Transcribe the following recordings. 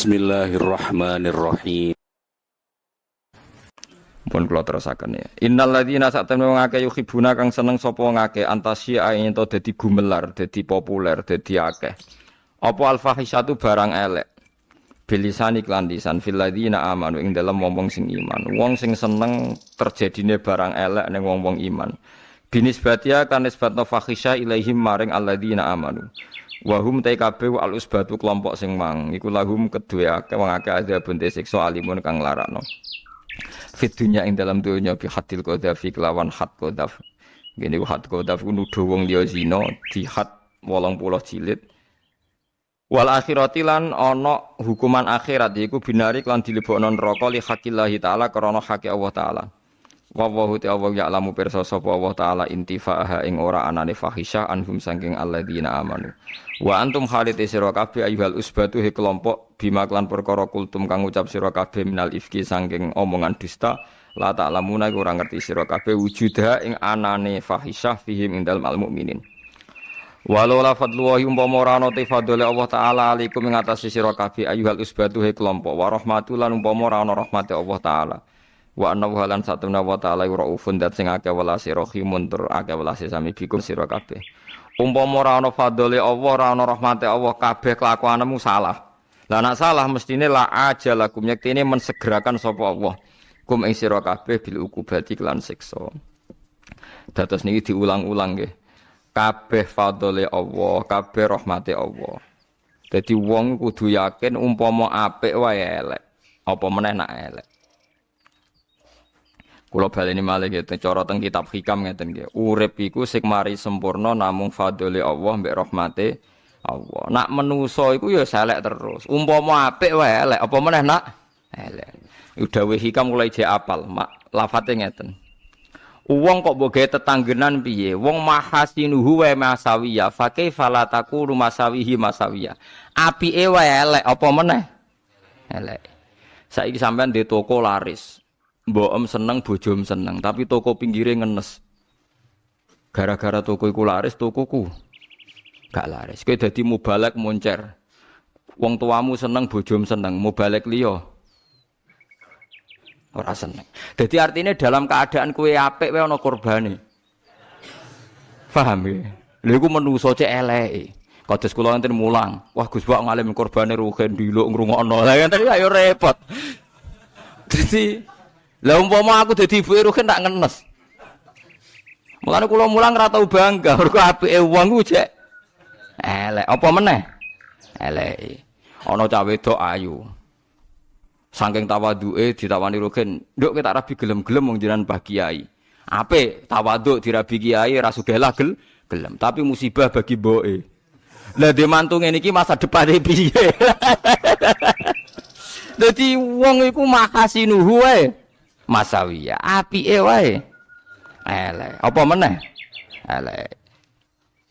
Bismillahirrahmanirrahim. Pun kula terusaken ya. Innal ladzina satamna wong akeh yuhibuna kang seneng sapa wong akeh antasya ento dadi gumelar, dadi populer, dadi akeh. Apa al-fahisyatu barang elek. Bilisani klan lisan fil ladzina amanu ing dalem wong sing iman. Wong sing seneng terjadine barang elek ning wong-wong iman. Binisbatia kan nisbatna fahisya ilaihim maring alladzina amanu. Wa hum taikabe al usbatu kelompok sing mang iku lahum kedue akeh wong akeh adzabun siksa alimun kang larakno. Fit dunya ing dalam dunya bi hadil qadhafi kelawan had qadhaf. Ngene ku had qadhaf ku nuduh wong liya zina di had 80 jilid. Wal akhirati lan ana hukuman akhirat iku binari lan dilebokno neraka li haqillahi taala krana hake Allah taala. Wa ta'ala ya'lamu pirsa sapa Allah taala intifa'aha ing ora anane fahisyah anhum saking alladzina amanu. Wa antum khalid sira kabeh ayyuhal usbatu he kelompok bima klan perkara kultum kang ucap sira kabeh minal ifki saking omongan dusta la ta'lamuna ora ngerti sira kabeh wujudah ing anane fahisyah fihim indal mukminin. Walau la fadlullahi umpama ora ana fadlile Allah taala alaikum ing atase sira kabeh ayyuhal usbatu he kelompok wa rahmatul lan umpama ora ana rahmate Allah taala. Wa annahu halan satuna wa ta'ala raufun dat sing akeh welase rahimun tur akeh welase sami bikum sira kabeh. Umpama ora ana fadhole Allah, ora ana rahmate Allah, kabeh kelakuanmu salah. Lah nek salah mestine la ajalakum yektene mensegerakan sapa Allah. Kum ing sira kabeh bil ukubati lan siksa. Dados niki diulang-ulang nggih. Kabeh fadhole Allah, kabeh rahmate Allah. Dadi wong kudu yakin umpama apik wae elek. Apa meneh nak elek. Kula baleni malih ngeten cara teng kitab hikam ngeten nggih. Urip iku sing mari sempurna namung fadhole Allah mbek rahmate Allah. Nak menusa iku ya elek terus. Umpama apik wae elek, apa meneh nak elek. Dawuh hikam kula ijek apal, lafate ngeten. Wong kok mbok gawe tetanggenan piye? Wong mahasinuhu wa masawiya, fa kaifa la taqulu masawihi masawiya. Apike wae elek, apa meneh elek. Saiki sampean di toko laris. Mbok seneng bojom seneng, tapi toko pinggire ngenes. Gara-gara toko iku laris, tokoku gak laris. Kowe dadi mubalek moncer. Wong tuamu seneng bojom seneng, mubalek liya ora seneng. Dadi artine dalam keadaan kowe apik wae ana korbane. Paham ya? Lha iku menungso cek eleke. Kados kula enten mulang. Wah Gus Bak ngalim korbane rugen diluk ngrungokno. Lah enten ayo repot. Dadi lah umpama aku dadi ibuke rugen tak ngenes. Mulane kula mulang ora tau bangga mergo apike wong ku jek elek. Apa meneh? Elek. Ana cah wedok ayu. Saking tawaduke ditawani rugen, "Nduk kowe tak rabi gelem-gelem wong jenengan Mbah Kiai." Apik tawaduk dirabi kiai ora sugih lah gelem, tapi musibah bagi mboke. Lah dhe mantu ngene iki masa depane piye? Dadi wong iku makasinuhu wae. Masawiya apike wae elek apa meneh elek.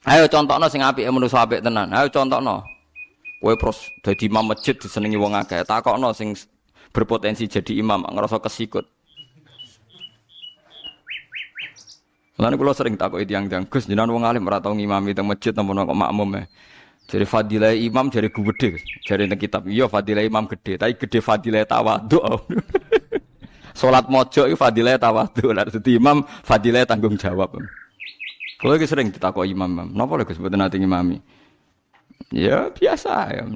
Ayo contohno sing apike manusa apik tenan. Ayo contohno kowe pros dadi imam masjid disenengi wong akeh, takokno sing berpotensi jadi imam ngerasa kesikut. Lan kula sering takoki tiyang-tiyang Gus jenengan wong alim ora tau ngimami teng masjid napa kok makmum e. Jadi fadilah imam jadi gede, jadi teng kitab iya fadilah imam gede, tapi gede fadilah tawadhu. Salat mojo iku fadilah tawadhu, nek dadi imam fadilah tanggung jawab. Kalau iki sering ditakoki imam, napa lho Gus mboten nate ngimami? Ya biasa ya.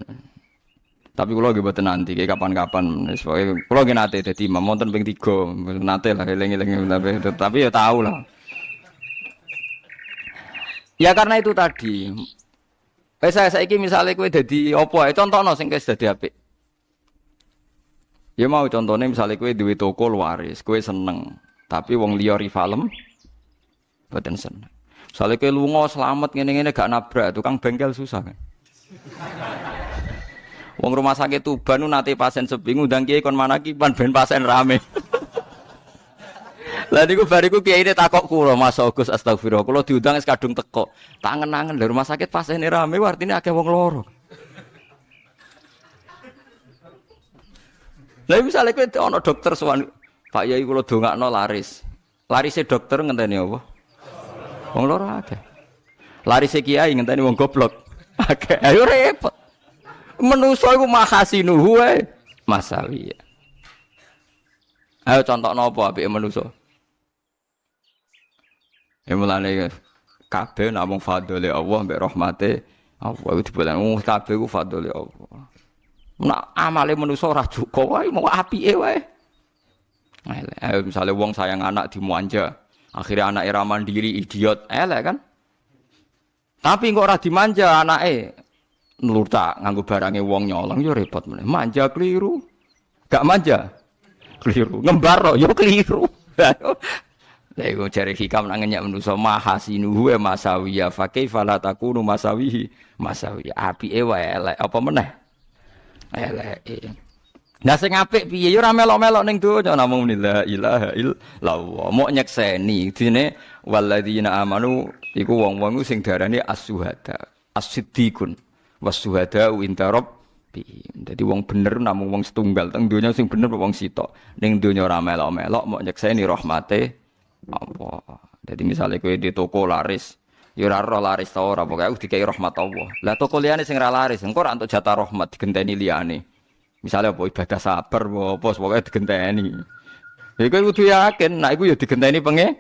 Tapi kula nggih mboten nanti kapan-kapan wis pokoke kula nggih nate dadi imam wonten ping 3, nate lah eling-eling tapi ya tahu lah. Ya karena itu tadi. Saya saiki misale kowe dadi apa contohno sing wis dadi apik. Ya mau contohnya misalnya kowe duwe toko laris, kowe seneng, tapi wong liya rivalem mboten seneng. Misale kowe lunga slamet ngene-ngene gak nabrak, tukang bengkel susah kan. Wong rumah sakit Tuban nu nate pasien sepi ngundang kiai kon manakiban ben pasien rame. Lah niku bariku kiyaine takok kula, Mas Agus astagfirullah, kula diundang wis kadung teko. Tak angen-angen lho rumah sakit pasiene rame, artine akeh wong loro. Lah misale kowe ana dokter sowan, Pak Yai kula dongakno laris. Larise dokter ngenteni apa? Wong loro akeh. Larise kiai ngenteni wong goblok. Akeh. Ayo repot. Manusa iku mahasinuhu wae masawi. Ayo contohno apa apike manusa? Ya mulane kabeh namung fadhole Allah mbek rahmate Allah iku dibolen kabeh iku fadhole Allah. Nek amale manusa ora cukup wae mau apike wae. Ayo misale wong sayang anak dimanja, akhirnya anake ra mandiri idiot, elek kan? Tapi kok ora dimanja anake nurta nganggo barange wong nyolong ya repot meneh. Manja keliru. Gak manja keliru. Ngembar yo keliru. Lha iku jare hikam nang ngenyak manusa mahasinuhu masawiya fa kaifa la takunu masawihi masawiya. Apike wae elek apa meneh? Elek. Nah sing apik piye ya ora melok-melok ning donya namung la ilaha illallah. Mok nyekseni dene walladzina amanu iku wong-wong sing darane as-syuhada, as-siddiqun, was-syuhada inda rabbihim. Dadi wong bener namung wong setunggal teng donya sing bener wong sitok. Ning donya ora melok-melok mok nyekseni rahmate Allah. Dadi misale kowe di toko laris, ya ora roh laris ta ora pokoke aku dikai rahmat Allah. Lah toko liyane sing ra laris engko ora entuk jatah rahmat digenteni liyane. Misalnya apa ibadah sabar apa pokoke digenteni. Ya kowe kudu yakin nek iku ya digenteni pengen.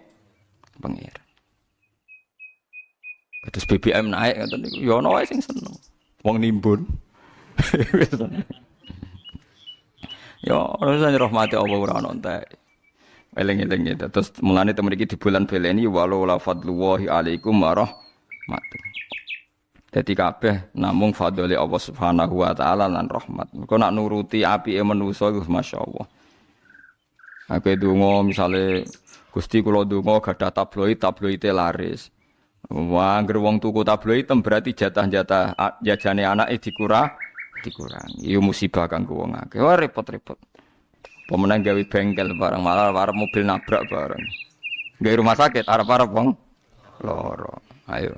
Terus BBM naik ngoten niku ya ana wae sing seneng. Wong nimbun. Ya ora rahmati Allah ora ono entek. Eling-eling itu. Terus mulane temen iki di bulan beleni walau la fadlullahi alaikum warahmatuh. Dadi kabeh namung fadhole Allah Subhanahu wa taala lan rahmat. Engko nak nuruti apike manusa iku masyaallah. Aku donga misale Gusti kula donga gadah tabloid laris. Wah, anggere wong tuku tabloid tem berarti jatah-jatah jajane anake dikurangi. Iku musibah kanggo wong akeh. Wah repot-repot. Pemenang gawe bengkel barang malah arep mobil nabrak barang. Gawe rumah sakit arep-arep wong loro. Ayo.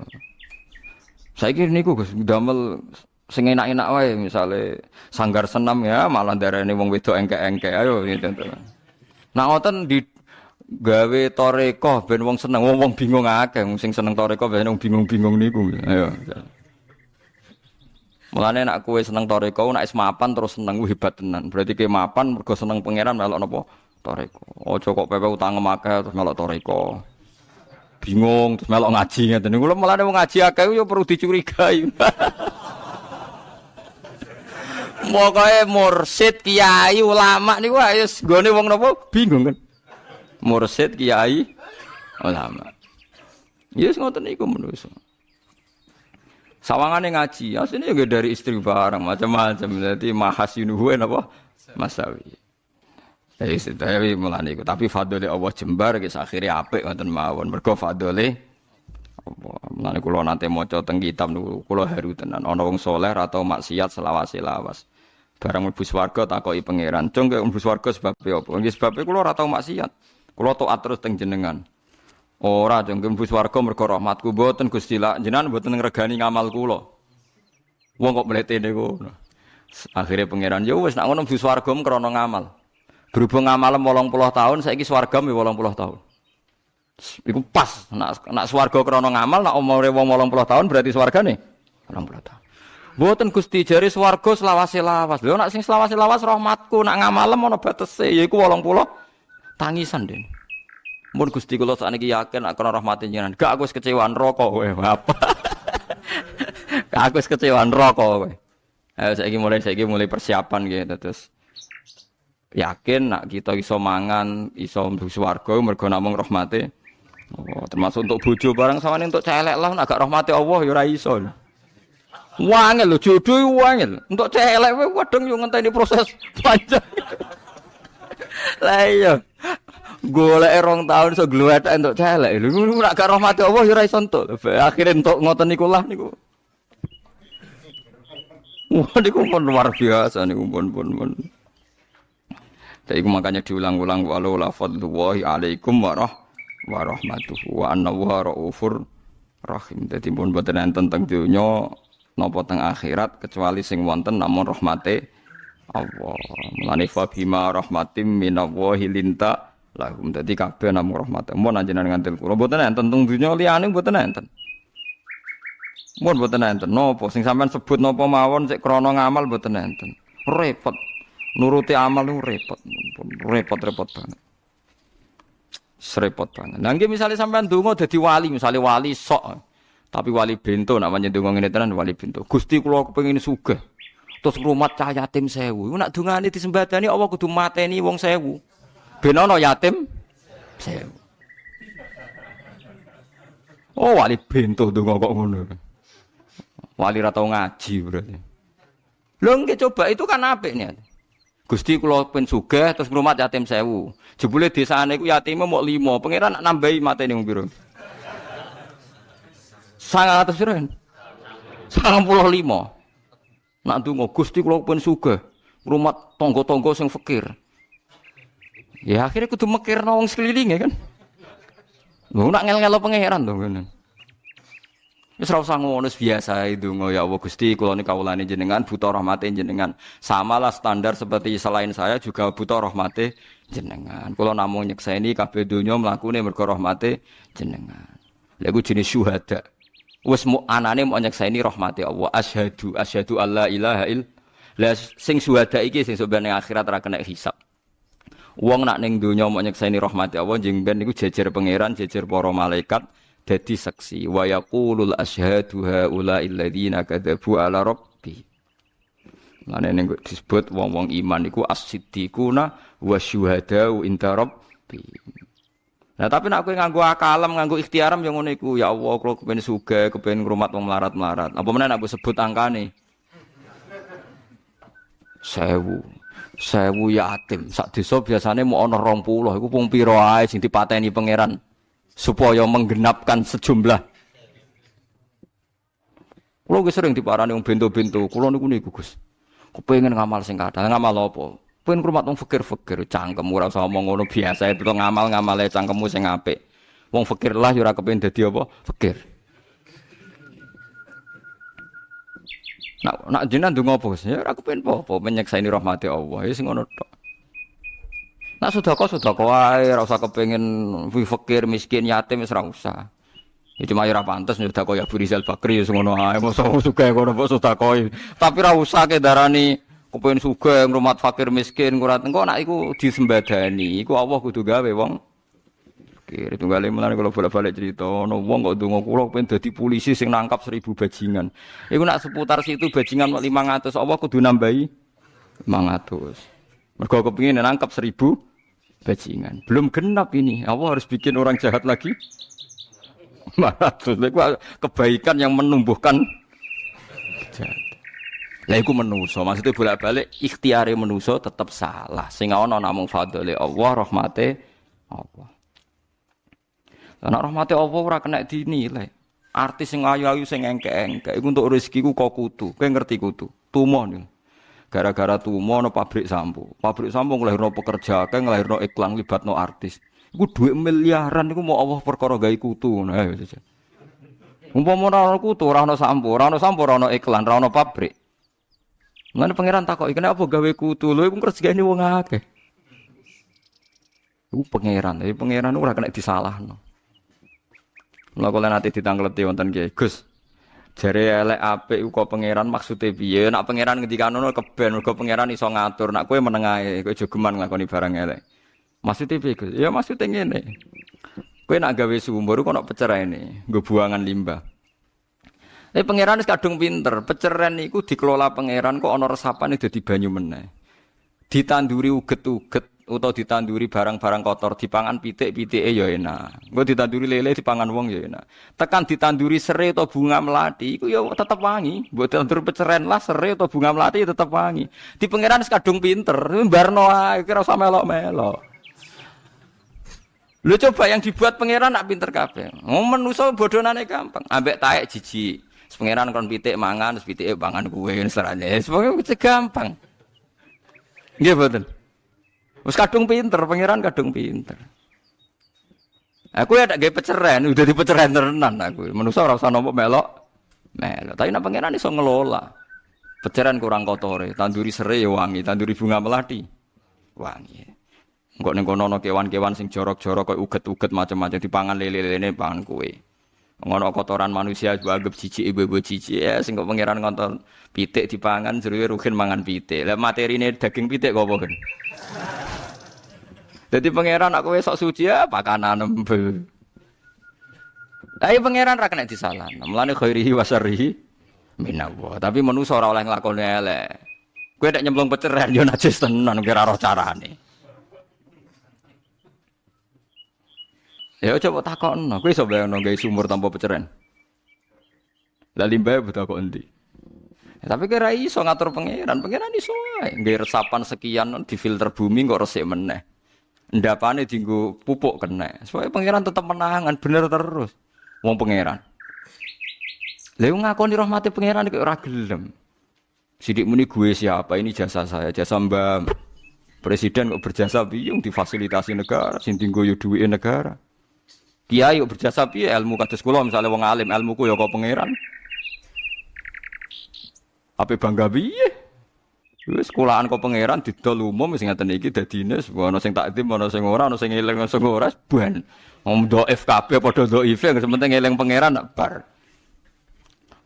Saiki niku Gus damel sing enak-enak wae misale sanggar senam ya malah darane wong wedok engke-engke. Ayo gitu. Nah ngoten di gawe toreko ben wong seneng wong bingung akeh sing seneng toreko ben wong bingung-bingung niku. Ayo. Mulane nek kowe seneng toreko nek wis mapan terus seneng hebat tenan. Berarti kowe mapan mergo seneng pangeran melok napa toreko. Aja kok pepe utang akeh terus melok toreko. Bingung terus melok ngaji ngeten niku. Mulane wong ngaji akeh yo perlu dicurigai. Mokoe mursid kiai ulama niku wis nggone wong napa bingung kan. Mursid kiai ulama. Yes ngoten niku menungso. Sawangane ngaji, asline yo dari istri barang macam-macam. Dadi mahasinuhu napa masawi. Tapi mulane iku, tapi fadhole Allah jembar wis akhire apik ngoten mawon. Mergo fadhole apa? Mulane kula nate maca teng kitab niku kula haru tenan. Ana wong saleh atau maksiat selawas-lawas. Barang mlebu swarga takoki pangeran, "Cung kok mlebu swarga sebab apa?" Nggih sebabe kula ora tau maksiat. Kula taat terus teng jenengan. Ora jeng mlebu swarga mergo rahmatku mboten Gusti la jenengan mboten ngregani ngamal kula. Wong kok mletene ngono. Akhire pangeran ya wis nak ngono mlebu swarga krana ngamal. Berhubung ngamalem 80 tahun saiki swarga mi 80 tahun. Iku pas nak swarga krana ngamal nak umure wong 80 tahun berarti swargane 80 tahun. Mboten Gusti jare swarga selawase-lawas. Lho nak sing selawase-lawas rahmatku nak ngamalem ana batese yaiku 80 tangisan den. Mun Gusti kula sakniki yakin nek ana rahmate jenengan. Gak aku wis kecewa neraka kowe. Apa? Aku wis kecewa neraka kowe. Ayo saiki mulai persiapan gitu terus. Yakin nak kita iso mangan, iso mlebu swarga mergo namung rahmate. Oh, termasuk untuk bojo barang sawane untuk celek lah nek gak rahmate Allah ya ora iso. Wangel lho jodoh wangel. Untuk celek wae wedeng yo ngenteni proses panjang. Lah iya. Golek 2 tahun iso glewethek entuk celek. Lho nek gak rahmate Allah ya ora iso entuk. Akhire entuk ngoten niku lah niku. Wah niku pun luar biasa niku pun. Iku makanya diulang-ulang walau la fadlullahi alaikum warahmatuhu wa anna wa raufur rahim. Dadi pun boten enten teng donya napa teng akhirat kecuali sing wonten namung rahmate Allah. Mulane fa bima rahmatim minallahi linta lahum. Dadi kabeh namung rahmate. Mun anjenengan ngantil kula boten enten teng donya liyane boten enten. Mun mboten enten napa sing sampean sebut napa mawon sik krana ngamal mboten enten. Repot. Nuruti amal niku repot. Repot-repot banget. Serepot banget. Lah nggih misale sampean donga dadi wali, misale wali sok. Tapi wali bento nak pancen donga ngene tenan wali bento. Gusti kula kepengin sugih. Terus ngrumat cah yatim 1000. Iku nak dongane disembadani Allah kudu mateni wong 1000. Ben ana yatim 1000. Oh wali bento donga kok ngono. Wali ra tau ngaji berarti. Lho nggih coba itu kan apik niat. Gusti kula pen sugih terus ngrumat yatim 1000. Jebule desane iku yatime mok 5, pangeran nak nambahi matene wong pira? 900 pira? 95. Nak ndonga Gusti kula pen sugih, ngrumat tangga-tangga sing fakir. Ya akhirnya kudu mikirno wong sekelilinge kan. Lho nak ngel-ngelo pangeran to ngene. Wis ora usah ngono biasa ndonga ya Allah Gusti kula niki kawulane jenengan buta rahmate jenengan. Samalah standar seperti selain saya juga buta rahmate jenengan. Kula namung nyekseni kabeh donya mlakune mergo rahmate jenengan. Lha iku jenis syuhada. Wis mu anane mau nyekseni rahmate Allah. Asyhadu alla ilaha illallah. Sing syuhada iki sing sampeyan ning akhirat ora kena hisab. Wong nak ning donya mau nyekseni rahmate Allah njing ben niku jejer pangeran, jejer para malaikat. Dadi saksi wa yaqulul asyhadu haula alladziina kadzabu ala rabbi. Mane ning disebut wong-wong iman iku as-siddiquna wasyuhadau inda rabbi. Nah tapi nek kowe nganggo akalem, nganggo ikhtiaram yang ngono iku ya Allah kula kepengin sugih, kepengin ngrumat wong melarat-melarat. Apa meneh nek mbok sebut angkane 1000 yatim. Sak desa biasane mau ana 20, iku pung pira ae sing dipateni pangeran. Supaya menggenapkan sejumlah. Kulo wis sering diparani wong bento-bento, kulo niku Gus. Kepengin ngamal sing kathah, ngamal apa? Pengen ngrumat wong fakir-fakir, cangkem ora usah omong ngono biasa itu ngamal-ngamale cangkemmu sing apik. Wong fakir lah ya ora kepengin dadi apa? Fakir. Nak jenengan ndonga apa Gus? Ya ora kepengin apa-apa, menyekseni rahmate Allah, ya sing ngono tok. Nak sedekah wae ora usah kepengin fakir, miskin, yatim wis ora usah. Ya cuma ora pantes sedekah ya Abu Rizal Bakri ya ngono ae, mosok sugih ngono kok sedekah. Tapi ora usah ke darani kepengin sugih ngrumat fakir miskin ora engko nak iku disembadani. Iku Allah kudu gawe wong fakir. Tunggale mulane kalau bolak-balik cerita ono wong kok ndonga kula pengen dadi polisi sing nangkap 1000 bajingan. Iku nak seputar situ bajingan 500 Allah kudu nambahi 500. Mergo kepengin nangkap 1000 bajingan. Belum genap ini. Allah harus bikin orang jahat lagi. Maksudnya kebaikan yang menumbuhkan jahat. Lah iku menungso. Maksudnya bolak-balik ikhtiare menungso tetap salah. Sing ana namung fadhole Allah, rahmate Allah. Lah rahmate Allah ora kena dinilai. Artis sing ayu-ayu sing engke-engke iku untuk rezekiku kok kutu. Kowe ngerti kutu? Tumo niku. Gara-gara tumo no pabrik sampo ngelahirno pekerja akeh ngelahirno iklan libatno artis. Iku dhuwit miliaran iku mau Allah perkara gawe kutu ngono ae saja. Umpama ora ono kutu, ora ono sampo, ora ono iklan, ora ono pabrik. Mulane pangeran takoki kenapa gawe kutu? Lho iku ngrezekeni wong akeh. Iku pangeran, tapi pangeran ora kena disalahno. Mula kula nate ditangkleti wonten nggih, Gus. Jare elek apik kok pangeran maksude piye? Nek pangeran ngendikan ngono keben mergo pangeran iso ngatur. Nek kowe meneng ae, kowe aja geman nglakoni barang elek. Maksude piye, Gus? Ya maksude ngene. Kowe nek gawe sumur kok nek pecerene, nggo buangan limbah. Pangeran wis kadung pinter. Peceren niku dikelola pangeran kok ana resapane dadi banyu meneh. Ditanduri uget-uget utawa ditanduri barang-barang kotor dipangan pitik-pitike ya enak. Engko ditanduri lele dipangan wong ya enak. Tekan ditanduri serai atau bunga melati iku ya tetep wangi. Mbok tandur peceren lah serai atau bunga melati ya tetep wangi. Di pangeran kadung pinter, mbarno ae kira usah melok-melok. Lho coba yang dibuat pangeran nak pinter kabeh. Manusa bodhonane gampang. Ambek taek jijik. Pangeran kon pitik mangan, terus pitike pangan kuwe serane. Semoga gampang. Nggih mboten. Wis kadung pinter, pangeran kadung pinter. Aku ya tak gawe peceren, udah di peceren tenan aku. Manusa ora usah nampa melok. Tapi nek pangeran iso ngelola. Peceren kurang kotore, tanduri serai wangi, tanduri bunga melati wangi. Engko ning kono ana kewan-kewan sing jorok-jorok koyo uget-uget macam-macam dipangan lele-lelene pangan kowe. Ngono kotoran manusia anggap jijik ibu-ibu jijik ya sing kok pangeran ngonton pitik dipangan jero rugen mangan pitik. Lah materine daging pitik kok apa kan. Dadi pangeran aku wis sok suci ya pakanan embel. Ayo pangeran ra kena disalahno. Mulane khairihi wa syarrihi minallah. Tapi manusa ora oleh nglakoni elek. Kowe nek nyemplung peceren yo najis tenan kira roh carane. Ya coba takokno, kowe iso bayangno gawe sumur tanpa peceren. Lah limbahe butuh kok endi? Ya, tapi kira iso ngatur pangeran iso wae. Nggawe resapan sekian difilter bumi kok resik meneh. Ndapane dienggo pupuk kena. Supaya pangeran tetep menangan bener terus. Wong pangeran. Lha ngakoni rahmate pangeran kok ora gelem. Sidik muni gue siapa? Ini jasa saya, jasa Mbak Presiden kok berjasa piye difasilitasi negara, sing dienggo yo duwike negara. Kiai kok berjasa piye ilmu kados kula misale wong alim, ilmuku ya kok pangeran. Ape bangga piye? Wis sekolahan kok pangeran didol umum sing ngaten iki dadine ana sing takdim, ana sing ora, ana sing eling, ana sing ora ban. Wong dhaif kabeh padha dhaif, sing penting eling pangeran bar.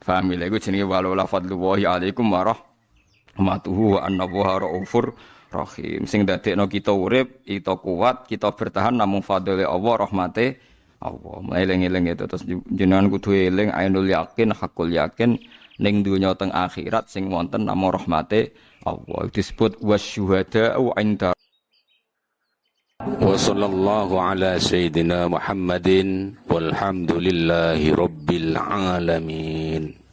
Faham lha iku jenenge wala fadlullahi alaikum warahmatuhu wa annallaha raufur rahim. Sing dadekno kita urip, kita kuat, kita bertahan namung fadhile Allah, rahmate Allah. Eling-eling itu terus jenengan kudu eling ainul yakin, hakul yakin ning donya teng akhirat sing wonten namung rahmate Allah. Disebut wasyuhada'u 'inda wa sallallahu ala sayyidina Muhammadin walhamdulillahi rabbil alamin.